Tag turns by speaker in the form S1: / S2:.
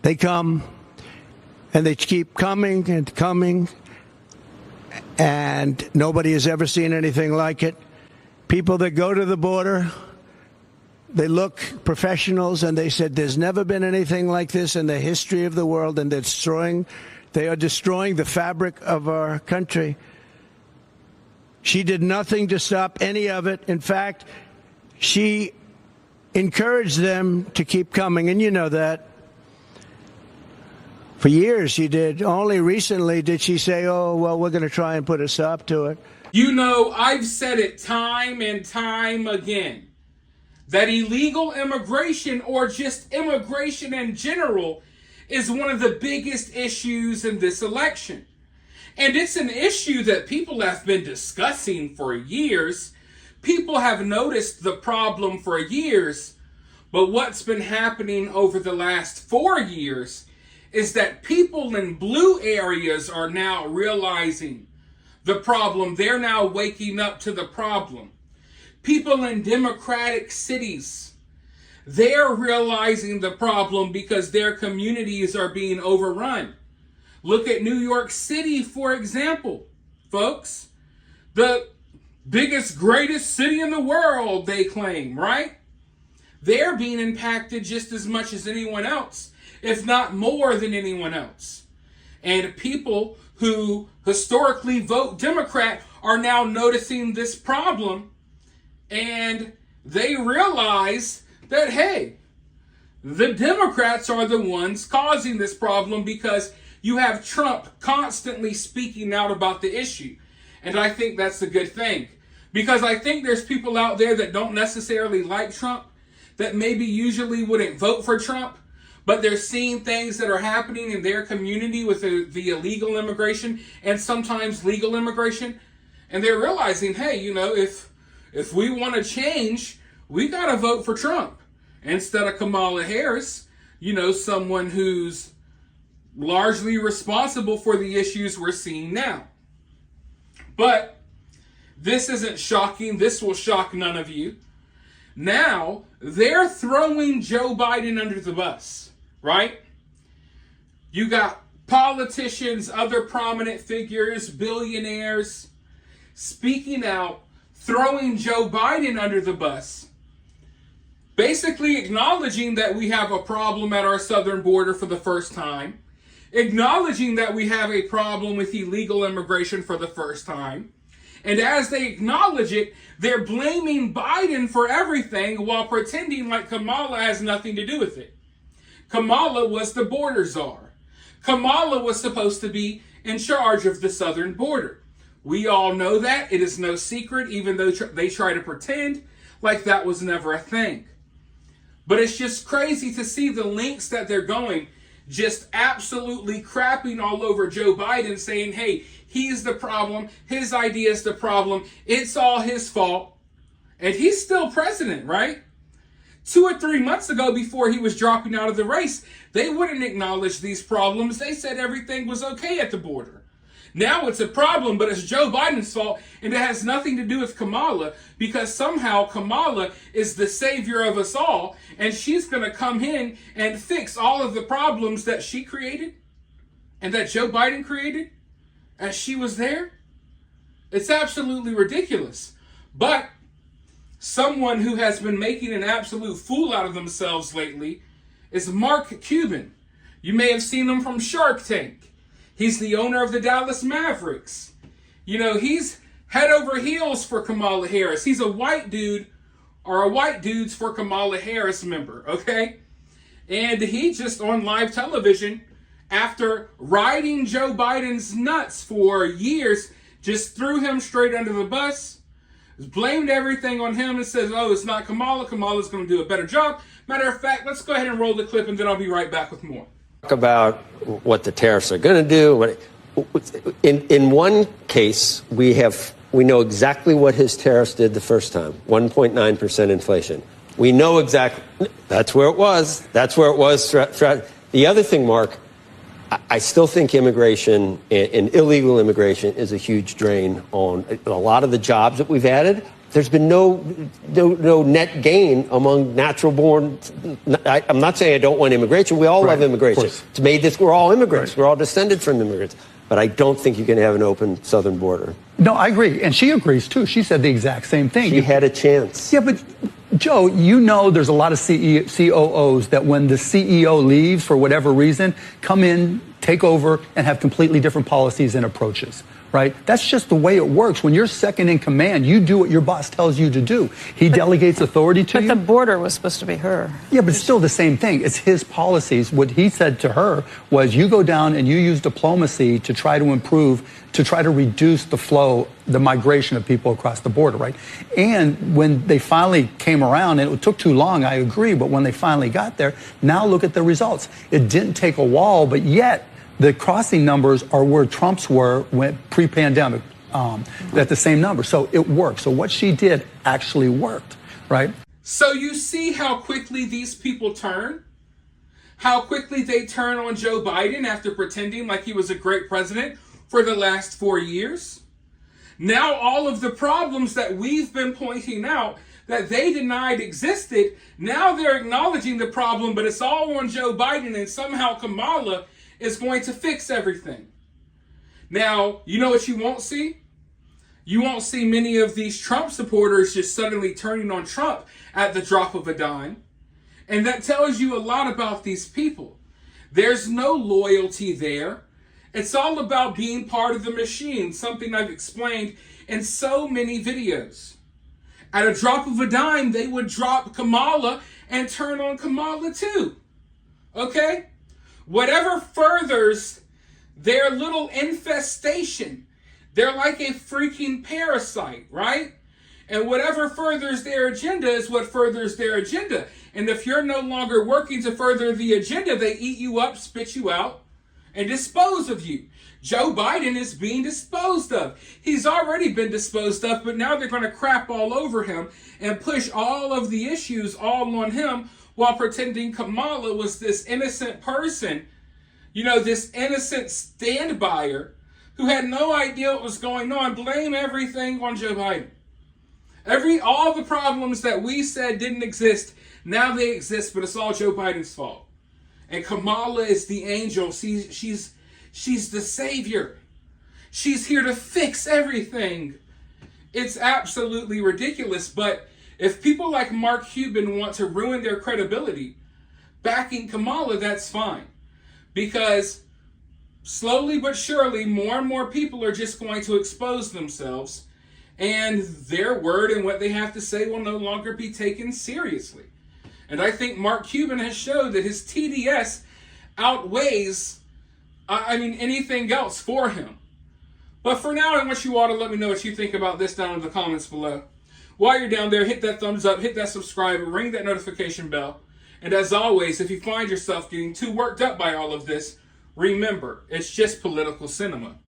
S1: They come, and they keep coming and coming, and nobody has ever seen anything like it. People that go to the border, they look professionals, and they said there's never been anything like this in the history of the world, and they are destroying the fabric of our country. She did nothing to stop any of it. In fact, she encouraged them to keep coming, and you know that. For years she did. Only recently did she say, oh, well, we're going to try and put a stop to it.
S2: You know, I've said it time and time again, that illegal immigration, or just immigration in general, is one of the biggest issues in this election. And it's an issue that people have been discussing for years. People have noticed the problem for years. But what's been happening over the last 4 years is that people in blue areas are now realizing the problem. They're now waking up to the problem. People in Democratic cities, they're realizing the problem because their communities are being overrun. Look at New York City, for example, folks. The biggest, greatest city in the world, they claim, right? They're being impacted just as much as anyone else, if not more than anyone else. And people who historically vote Democrat are now noticing this problem, and they realize that, hey, the Democrats are the ones causing this problem because you have Trump constantly speaking out about the issue. And I think that's a good thing, because I think there's people out there that don't necessarily like Trump, that maybe usually wouldn't vote for Trump, but they're seeing things that are happening in their community with the illegal immigration and sometimes legal immigration. And they're realizing, hey, you know, if we want to change, we got to vote for Trump instead of Kamala Harris, you know, someone who's largely responsible for the issues we're seeing now. But this isn't shocking. This will shock none of you. Now, they're throwing Joe Biden under the bus, right? You got politicians, other prominent figures, billionaires speaking out, throwing Joe Biden under the bus, basically acknowledging that we have a problem at our southern border for the first time, acknowledging that we have a problem with illegal immigration for the first time. And as they acknowledge it, they're blaming Biden for everything while pretending like Kamala has nothing to do with it. Kamala was the border czar. Kamala was supposed to be in charge of the southern border. We all know that. It is no secret, even though they try to pretend like that was never a thing. But it's just crazy to see the lengths that they're going, just absolutely crapping all over Joe Biden, saying, hey, he's the problem. His idea is the problem. It's all his fault. And he's still president, right? 2 or 3 months ago, before he was dropping out of the race, they wouldn't acknowledge these problems. They said everything was okay at the border. Now it's a problem, but it's Joe Biden's fault, and it has nothing to do with Kamala, because somehow Kamala is the savior of us all, and she's going to come in and fix all of the problems that she created and that Joe Biden created as she was there. It's absolutely ridiculous. But someone who has been making an absolute fool out of themselves lately is Mark Cuban. You may have seen him from Shark Tank. He's the owner of the Dallas Mavericks. You know, he's head over heels for Kamala Harris. He's a white dude, or a white dudes for Kamala Harris member, okay? And he just on live television, after riding Joe Biden's nuts for years, just threw him straight under the bus, blamed everything on him and says, oh, it's not Kamala. Kamala's going to do a better job. Matter of fact, let's go ahead and roll the clip, and then I'll be right back with more.
S3: About what the tariffs are going to do. In one case, we know exactly what his tariffs did the first time, 1.9% inflation. We know exactly. That's where it was. That's where it was. The other thing, Mark, I still think immigration and illegal immigration is a huge drain on a lot of the jobs that we've added. There's been no net gain among natural born. I'm not saying I don't want immigration. We all love immigration. It's made this. We're all immigrants. We're all descended from immigrants. But I don't think you can have an open southern border.
S4: No, I agree. And she agrees, too. She said the exact same thing.
S3: She had a chance.
S4: Yeah, but, Joe, you know there's a lot of COOs that when the CEO leaves for whatever reason, come in, take over, and have completely different policies and approaches. Right? That's just the way it works. When you're second in command, you do what your boss tells you to do. He delegates authority to you.
S5: But the border was supposed to be her.
S4: Yeah, but it's still the same thing. It's his policies. What he said to her was you go down and you use diplomacy to try to improve, to try to reduce the flow, the migration of people across the border, right? And when they finally came around, and it took too long, I agree, but when they finally got there, now look at the results. It didn't take a wall, but yet the crossing numbers are where Trump's were when pre-pandemic, at the same number. So it worked. So what she did actually worked, right?
S2: So you see how quickly these people turn? How quickly they turn on Joe Biden after pretending like he was a great president for the last 4 years? Now all of the problems that we've been pointing out that they denied existed, now they're acknowledging the problem, but it's all on Joe Biden, and somehow Kamala is going to fix everything. Now, you know what you won't see? You won't see many of these Trump supporters just suddenly turning on Trump at the drop of a dime. And that tells you a lot about these people. There's no loyalty there. It's all about being part of the machine, something I've explained in so many videos. At a drop of a dime, they would drop Kamala and turn on Kamala too. Okay? Whatever furthers their little infestation, they're like a freaking parasite, right? And whatever furthers their agenda is what furthers their agenda. And if you're no longer working to further the agenda, they eat you up, spit you out, and dispose of you. Joe Biden is being disposed of. He's already been disposed of, but now they're going to crap all over him and push all of the issues all on him, while pretending Kamala was this innocent person, this innocent stand-byer who had no idea what was going on. Blame everything on Joe Biden. All the problems that we said didn't exist, now they exist, but it's all Joe Biden's fault. And Kamala is the angel. She's the savior. She's here to fix everything. It's absolutely ridiculous, but if people like Mark Cuban want to ruin their credibility backing Kamala, that's fine. Because slowly but surely, more and more people are just going to expose themselves, and their word and what they have to say will no longer be taken seriously. And I think Mark Cuban has showed that his TDS outweighs, anything else for him. But for now, I want you all to let me know what you think about this down in the comments below. While you're down there, hit that thumbs up, hit that subscribe, and ring that notification bell. And as always, if you find yourself getting too worked up by all of this, remember, it's just political cinema.